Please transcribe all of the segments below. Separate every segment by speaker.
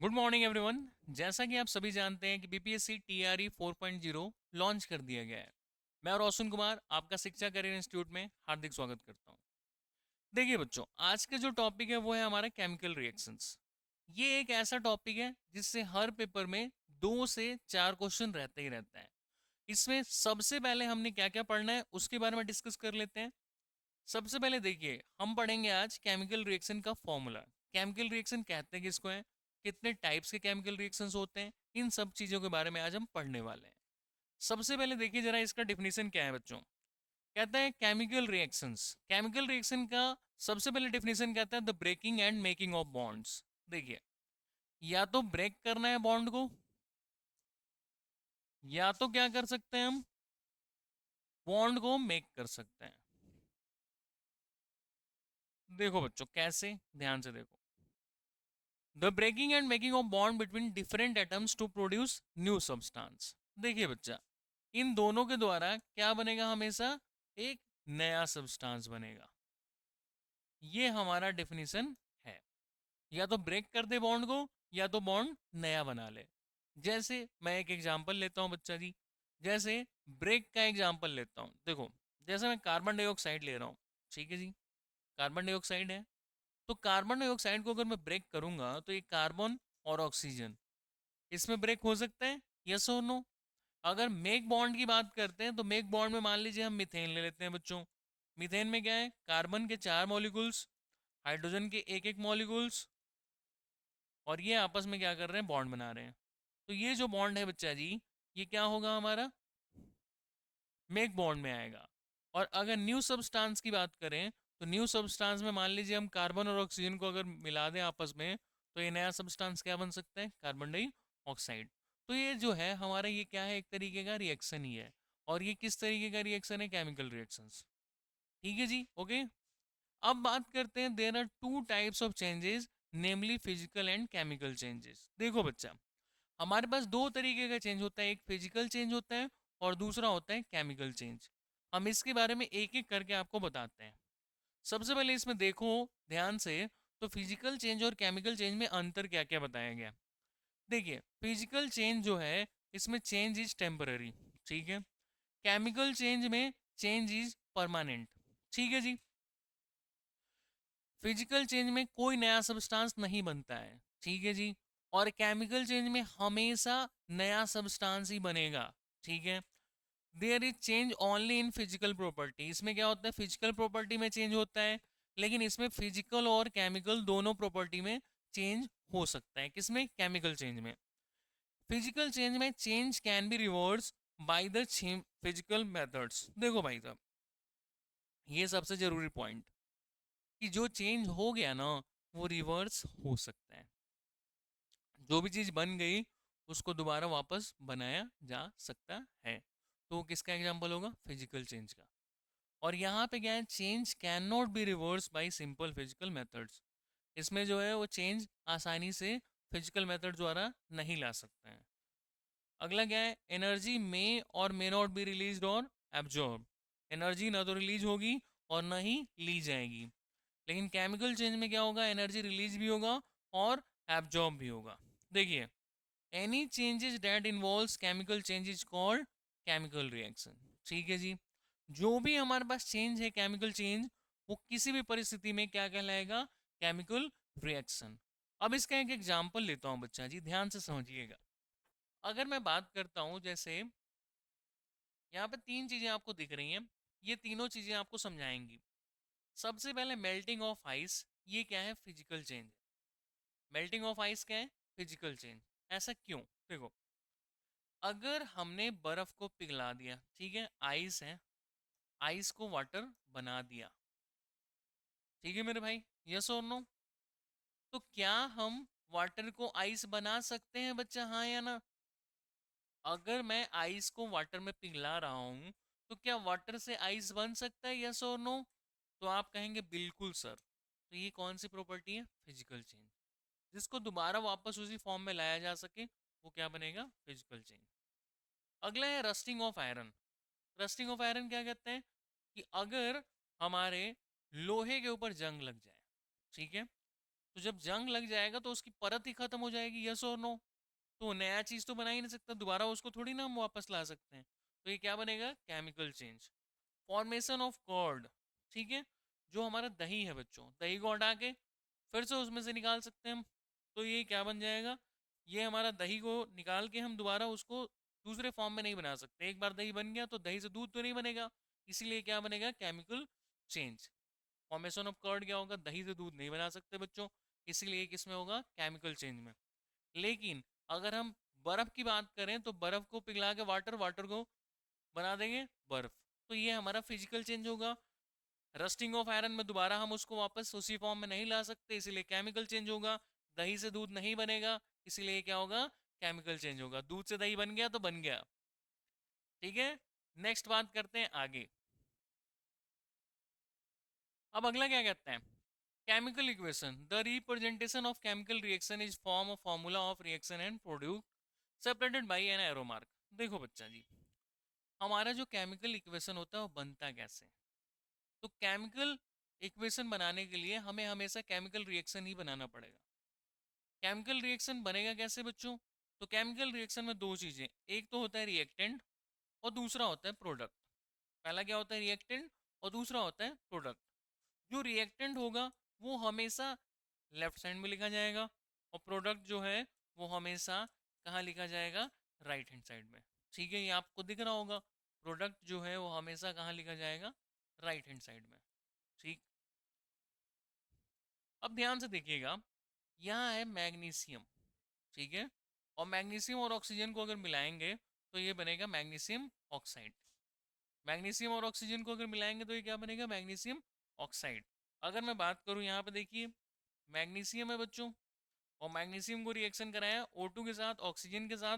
Speaker 1: Good morning everyone. जैसा कि आप सभी जानते हैं कि बीपीएससी टीआरई 4.0 लॉन्च कर दिया गया है। मैं रोशन कुमार आपका शिक्षा करियर इंस्टीट्यूट में हार्दिक स्वागत करता हूं। देखिए बच्चों, आज का जो टॉपिक है वो है हमारा केमिकल रिएक्शंस। ये एक ऐसा टॉपिक है जिससे हर पेपर में 2 से 4 क्वेश्चन रहते ही रहता है। इसमें सबसे पहले हमने क्या क्या पढ़ना है उसके बारे में डिस्कस कर लेते हैं। सबसे पहले देखिए, हम पढ़ेंगे आज केमिकल रिएक्शन का फॉर्मूला। केमिकल रिएक्शन कहते हैं किसको है, कितने टाइप्स के केमिकल रिएक्शंस होते हैं, इन सब चीज़ों के बारे में आज हम पढ़ने वाले हैं। सबसे पहले देखिए जरा इसका डिफिनीशन क्या है बच्चों। कहता है केमिकल रिएक्शन का सबसे पहले डिफिनीशन कहता है the breaking and making of bonds. देखिए, या तो ब्रेक करना है बॉन्ड को, या तो क्या कर सकते हैं हम, बॉन्ड को मेक कर सकते हैं। देखो बच्चों कैसे, ध्यान से देखो। The breaking and making of bond between different atoms to produce new substance. देखिए बच्चा, इन दोनों के द्वारा क्या बनेगा, हमेशा एक नया सब्सटेंस बनेगा। ये हमारा डेफिनेशन है। या तो ब्रेक कर दे बॉन्ड को, या तो बॉन्ड नया बना ले। जैसे मैं एक एग्जांपल लेता हूं बच्चा जी। जैसे ब्रेक का एग्जांपल लेता हूं, देखो। जैसे मैं कार्बन डाइऑक्साइड ले रहा हूं, ठीक है जी। कार्बन डाइऑक्साइड है, तो कार्बन डाइऑक्साइड को अगर मैं ब्रेक करूंगा तो ये कार्बन और ऑक्सीजन, इसमें ब्रेक हो सकता है, यस और नो। अगर मेक बॉन्ड की बात करते हैं तो मेक बॉन्ड में मान लीजिए हम मीथेन ले लेते हैं बच्चों। मीथेन में क्या है, कार्बन के 4 मॉलिक्यूल्स, हाइड्रोजन के एक एक मॉलिक्यूल्स, और ये आपस में क्या कर रहे हैं, बॉन्ड बना रहे हैं। तो ये जो बॉन्ड है बच्चा जी, ये क्या होगा हमारा, मेक बॉन्ड में आएगा। और अगर न्यू सब्सटेंस की बात करें तो न्यू सब्सटेंस में मान लीजिए हम कार्बन और ऑक्सीजन को अगर मिला दें आपस में, तो ये नया सब्सटेंस क्या बन सकता है, कार्बन डाइऑक्साइड। तो ये जो है हमारा, ये क्या है, एक तरीके का रिएक्शन ही है। और ये किस तरीके का रिएक्शन है, केमिकल रिएक्शंस। ठीक है जी, ओके। अब बात करते हैं, there are two types of changes, namely physical and chemical changes. देखो बच्चा, हमारे पास दो तरीके का चेंज होता है, एक फिजिकल चेंज होता है और दूसरा होता है केमिकल चेंज। हम इसके बारे में एक एक करके आपको बताते हैं। सबसे पहले इसमें देखो ध्यान से, तो फिजिकल चेंज और केमिकल चेंज में अंतर क्या क्या बताया गया। देखिए, फिजिकल चेंज जो है इसमें चेंज इज टेम्पररी, ठीक है। केमिकल चेंज में चेंज इज परमानेंट, ठीक है जी। फिजिकल चेंज में कोई नया सब्सटेंस नहीं बनता है, ठीक है जी। और केमिकल चेंज में हमेशा नया सब्सटेंस ही बनेगा, ठीक है। There is change only in physical property. इसमें क्या होता है, फिजिकल प्रॉपर्टी में चेंज होता है, लेकिन इसमें फिजिकल और केमिकल दोनों प्रॉपर्टी में चेंज हो सकता है। किसमें, केमिकल चेंज में। फिजिकल चेंज में change can be reverse by the physical methods. देखो भाई साहब, ये सबसे जरूरी पॉइंट, कि जो चेंज हो गया ना, वो रिवर्स हो सकता है। जो भी चीज़ बन गई उसको दोबारा वापस बनाया जा सकता है। तो किसका एग्जाम्पल होगा, फिजिकल चेंज का। और यहाँ पे क्या है, change can not be reverse bye simple physical methods. इसमें जो है वो चेंज आसानी से फिजिकल मेथड द्वारा नहीं ला सकते हैं। अगला क्या है, एनर्जी में और मे नॉट बी रिलीज और एब्जॉर्ब। एनर्जी ना तो रिलीज होगी और ना ही ली जाएगी। लेकिन केमिकल चेंज में क्या होगा, एनर्जी रिलीज भी होगा और एब्जॉर्ब भी होगा। देखिए, any changes that involves chemical change is called chemical reaction, ठीक है जी। जो भी हमारे पास चेंज है, केमिकल चेंज, वो किसी भी परिस्थिति में क्या कहलाएगा, केमिकल रिएक्शन। अब इसका एक एग्जांपल लेता हूं बच्चा जी, ध्यान से समझिएगा। अगर मैं बात करता हूं, जैसे यहाँ पे 3 चीजें आपको दिख रही हैं, ये तीनों चीजें आपको समझाएंगी। सबसे पहले मेल्टिंग ऑफ आइस, ये क्या है, physical change. Melting of ice क्या है, फिजिकल चेंज। ऐसा क्यों, देखो। अगर हमने बर्फ को पिघला दिया, ठीक है, आइस है, आइस को वाटर बना दिया, ठीक है मेरे भाई, यस और नो। तो क्या हम वाटर को आइस बना सकते हैं बच्चा, हाँ या ना। अगर मैं आइस को वाटर में पिघला रहा हूं, तो क्या वाटर से आइस बन सकता है, यस और नो। तो आप कहेंगे बिल्कुल सर। तो ये कौन सी प्रॉपर्टी है, फिजिकल चेंज। जिसको दोबारा वापस उसी फॉर्म में लाया जा सके, वो क्या बनेगा, फिजिकल चेंज। अगला है rusting of iron. Rusting of iron क्या कहते हैं, कि अगर हमारे लोहे के ऊपर जंग लग जाए, ठीक है, तो जब जंग लग जाएगा तो उसकी परत ही खत्म हो जाएगी, यस और नो। तो नया चीज तो बना ही नहीं सकता, दोबारा उसको थोड़ी ना हम वापस ला सकते हैं। तो ये क्या बनेगा, chemical change. Formation of curd, ठीक है, जो हमारा दही है बच्चों, दही को हटा के फिर से उसमें से निकाल सकते हैं हम। तो ये क्या बन जाएगा, ये हमारा दही को निकाल के हम दोबारा उसको दूसरे फॉर्म में नहीं बना सकते। एक बार दही बन गया तो दही से दूध तो नहीं बनेगा, इसीलिए क्या बनेगा, chemical change. Formation of curd क्या होगा, दही से दूध नहीं बना सकते बच्चों, इसीलिए किसमें होगा, केमिकल चेंज में। लेकिन अगर हम बर्फ की बात करें तो बर्फ को पिघला के वाटर, वाटर को बना देंगे बर्फ, तो ये हमारा फिजिकल चेंज होगा। रस्टिंग ऑफ आयरन में दोबारा हम उसको वापस उसी फॉर्म में नहीं ला सकते, इसीलिए केमिकल चेंज होगा। दही से दूध नहीं बनेगा, इसीलिए क्या होगा, केमिकल चेंज होगा। दूध से दही बन गया तो बन गया, ठीक है। नेक्स्ट बात करते हैं आगे। अब अगला क्या कहते हैं, chemical equation, the representation of chemical reaction is form of formula of reaction and produce separated by an arrow mark. देखो बच्चा जी, हमारा जो केमिकल इक्वेशन होता है वो बनता कैसे। तो केमिकल इक्वेशन बनाने के लिए हमें हमेशा केमिकल रिएक्शन ही बनाना पड़ेगा। केमिकल रिएक्शन बनेगा कैसे बच्चों, तो केमिकल रिएक्शन में दो चीजें, एक तो होता है रिएक्टेंट और दूसरा होता है प्रोडक्ट। पहला क्या होता है, रिएक्टेंट, और दूसरा होता है प्रोडक्ट। जो रिएक्टेंट होगा वो हमेशा लेफ्ट साइड में लिखा जाएगा, और प्रोडक्ट जो है वो हमेशा कहाँ लिखा जाएगा, राइट हैंड साइड में। ठीक है, ये आपको दिख रहा होगा, प्रोडक्ट जो है वो हमेशा कहाँ लिखा जाएगा, राइट हैंड साइड में। ठीक, अब ध्यान से देखिएगा, यहाँ है मैग्नीशियम, ठीक है, और मैग्नीशियम और ऑक्सीजन को अगर मिलाएंगे तो ये बनेगा मैग्नीशियम ऑक्साइड। मैग्नीशियम और ऑक्सीजन को अगर मिलाएंगे तो ये क्या बनेगा, मैग्नीशियम ऑक्साइड। अगर मैं बात करूँ यहाँ पे देखिए, मैग्नीशियम है बच्चों, और मैग्नीशियम को रिएक्शन कराया O2 के साथ, ऑक्सीजन के साथ,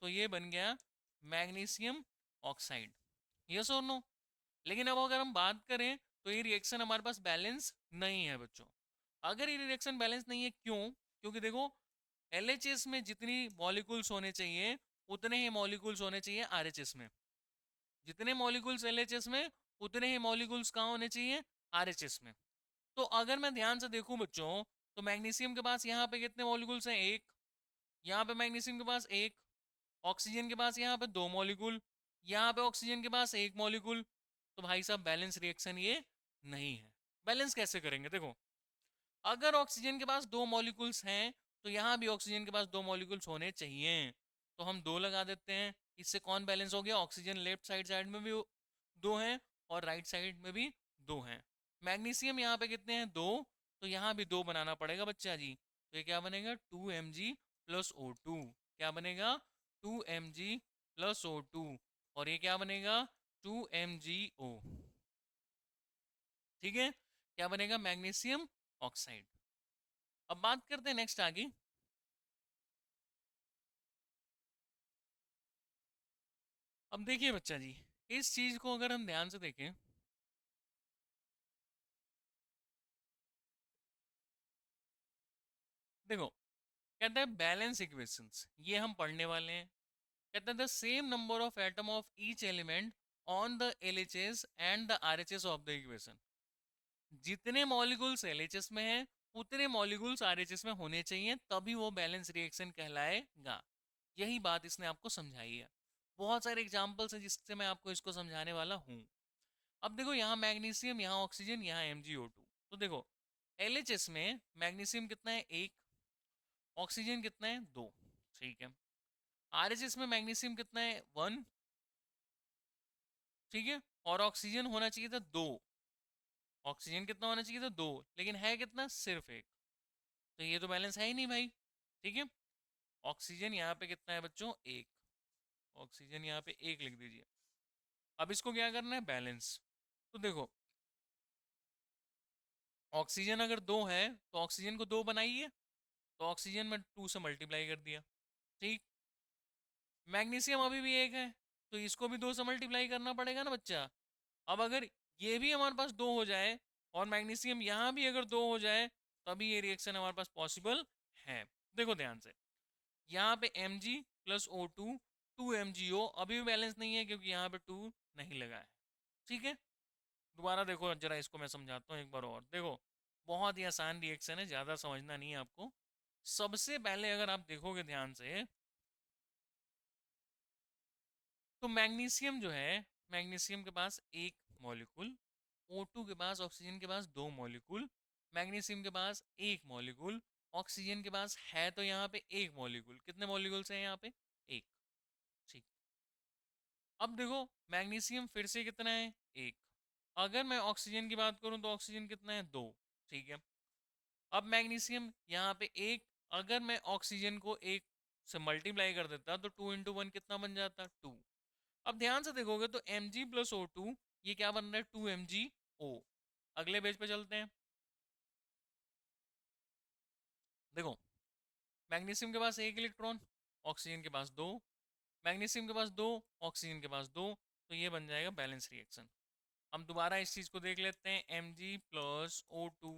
Speaker 1: तो ये बन गया मैग्नीशियम ऑक्साइड, यस और नो। लेकिन अब अगर हम बात करें तो ये रिएक्शन हमारे पास बैलेंस नहीं है बच्चों। अगर ये रिएक्शन बैलेंस नहीं है, क्यों, क्योंकि देखो LHS में जितनी मॉलिक्यूल्स होने चाहिए उतने ही मॉलिक्यूल्स होने चाहिए RHS में, जितने मॉलिक्यूल्स LHS में उतने ही मॉलिक्यूल्स कहाँ होने चाहिए, RHS में। तो अगर मैं ध्यान से देखूं बच्चों, तो मैग्नीशियम के पास यहाँ पे कितने मॉलिक्यूल्स हैं, एक, यहाँ पे मैग्नीशियम के पास एक, ऑक्सीजन के पास यहाँ पे दो मॉलिक्यूल, यहाँ पे ऑक्सीजन के पास एक मॉलिक्यूल। तो भाई साहब बैलेंस रिएक्शन ये नहीं है। बैलेंस कैसे करेंगे, देखो, अगर ऑक्सीजन के पास दो मॉलिक्यूल्स हैं तो यहाँ भी ऑक्सीजन के पास दो मॉलिक्यूल्स होने चाहिए, तो हम दो लगा देते हैं। इससे कौन बैलेंस हो गया, ऑक्सीजन लेफ्ट साइड साइड में भी दो हैं और राइट साइड में भी दो हैं। मैग्नीशियम यहाँ पे कितने हैं, दो, तो यहाँ भी दो बनाना पड़ेगा बच्चा जी। तो ये क्या बनेगा, 2Mg+O2, क्या बनेगा, 2Mg+O2, और ये क्या बनेगा, 2MgO, ठीक है, क्या बनेगा, मैग्नीशियम ऑक्साइड। अब बात करते हैं नेक्स्ट आगे। अब देखिए बच्चा जी, इस चीज को अगर हम ध्यान से देखें, देखो, कहते हैं बैलेंस इक्वेशंस, ये हम पढ़ने वाले हैं। कहते हैं the same number of atom of each element on the LHS and the RHS of the equation. जितने मॉलिक्यूल्स LHS में हैं उतने मॉलिक्यूल्स RHS में होने चाहिए, तभी वो बैलेंस रिएक्शन कहलाएगा। यही बात इसने आपको समझाई है। बहुत सारे एग्जाम्पल्स हैं जिससे मैं आपको इसको समझाने वाला हूँ। अब देखो, यहाँ मैग्नीशियम, यहाँ ऑक्सीजन, यहाँ MgO2। तो देखो LHS में मैग्नीशियम कितना है, एक, ऑक्सीजन कितना है, दो, ठीक है। RHS में मैग्नीशियम कितना है, वन, ठीक है, और ऑक्सीजन होना चाहिए था दो। ऑक्सीजन कितना होना चाहिए था, दो, लेकिन है कितना, सिर्फ एक। तो ये तो बैलेंस है ही नहीं भाई, ठीक है। ऑक्सीजन यहाँ पे कितना है बच्चों, एक, ऑक्सीजन यहाँ पे एक लिख दीजिए। अब इसको क्या करना है, बैलेंस। तो देखो, ऑक्सीजन अगर दो है तो ऑक्सीजन को दो बनाइए, तो ऑक्सीजन में टू से मल्टीप्लाई कर दिया, ठीक। मैग्नीशियम अभी भी एक है, तो इसको भी दो से मल्टीप्लाई करना पड़ेगा ना बच्चा। अब अगर ये भी हमारे पास दो हो जाए और मैग्नीशियम यहाँ भी अगर दो हो जाए, तभी ये रिएक्शन हमारे पास पॉसिबल है। देखो ध्यान से, यहाँ पे Mg+O2, 2MgO, अभी भी बैलेंस नहीं है क्योंकि यहाँ पे टू नहीं लगा है, ठीक है। दोबारा देखो जरा, इसको मैं समझाता हूँ एक बार और, देखो बहुत ही आसान रिएक्शन है, ज़्यादा समझना नहीं है आपको। सबसे पहले अगर आप देखोगे ध्यान से, तो मैग्नीशियम जो है, मैग्नीशियम के पास एक मॉलिक्यूल, O2 के पास, ऑक्सीजन के पास दो मॉलिक्यूल, मैग्नीशियम के पास एक मॉलिक्यूल, ऑक्सीजन के पास है तो यहाँ पे एक मॉलिक्यूल। कितने मॉलिक्यूल्स हैं यहाँ पे? एक। ठीक। अब देखो मैग्नीशियम फिर से कितना है? एक। अगर मैं ऑक्सीजन की बात करूं तो ऑक्सीजन कितना है? दो। ठीक है। अब मैग्नीशियम यहाँ पे एक, अगर मैं ऑक्सीजन को एक से मल्टीप्लाई कर देता तो 2 × 1 कितना बन जाता? 2। अब ध्यान से देखोगे तो Mg+O2 ये क्या बन रहा है? 2MgO। अगले पेज पे चलते हैं। देखो मैग्नीशियम के पास एक इलेक्ट्रॉन, ऑक्सीजन के पास दो, मैग्नीशियम के पास दो, ऑक्सीजन के पास दो, तो ये बन जाएगा बैलेंस रिएक्शन। हम दोबारा इस चीज को देख लेते हैं। Mg+O2,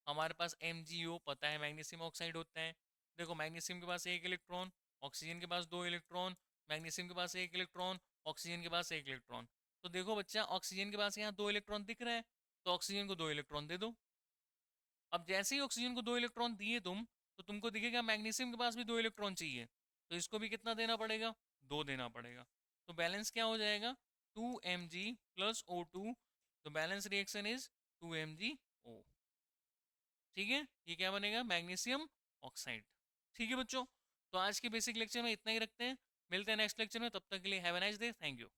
Speaker 1: हमारे पास MgO पता है मैग्नीशियम ऑक्साइड होता है। देखो मैग्नीशियम के पास एक इलेक्ट्रॉन, ऑक्सीजन के पास दो इलेक्ट्रॉन, मैग्नीशियम के पास एक इलेक्ट्रॉन, ऑक्सीजन के पास एक इलेक्ट्रॉन। तो देखो बच्चा, ऑक्सीजन के पास यहाँ दो इलेक्ट्रॉन दिख रहा है, तो ऑक्सीजन को दो इलेक्ट्रॉन दे दो। अब जैसे ही ऑक्सीजन को दो इलेक्ट्रॉन दिए तुम, तो तुमको दिखेगा मैग्नीशियम के पास भी दो इलेक्ट्रॉन चाहिए, तो इसको भी कितना देना पड़ेगा? दो देना पड़ेगा। तो बैलेंस क्या हो जाएगा? 2Mg+O2। तो बैलेंस रिएक्शन इज 2MgO। ठीक है, ये क्या बनेगा? Magnesium oxide. ठीक है बच्चों, तो आज के बेसिक लेक्चर में इतना ही रखते हैं। मिलते हैं नेक्स्ट लेक्चर में, तब तक के लिए have a nice day. Thank you.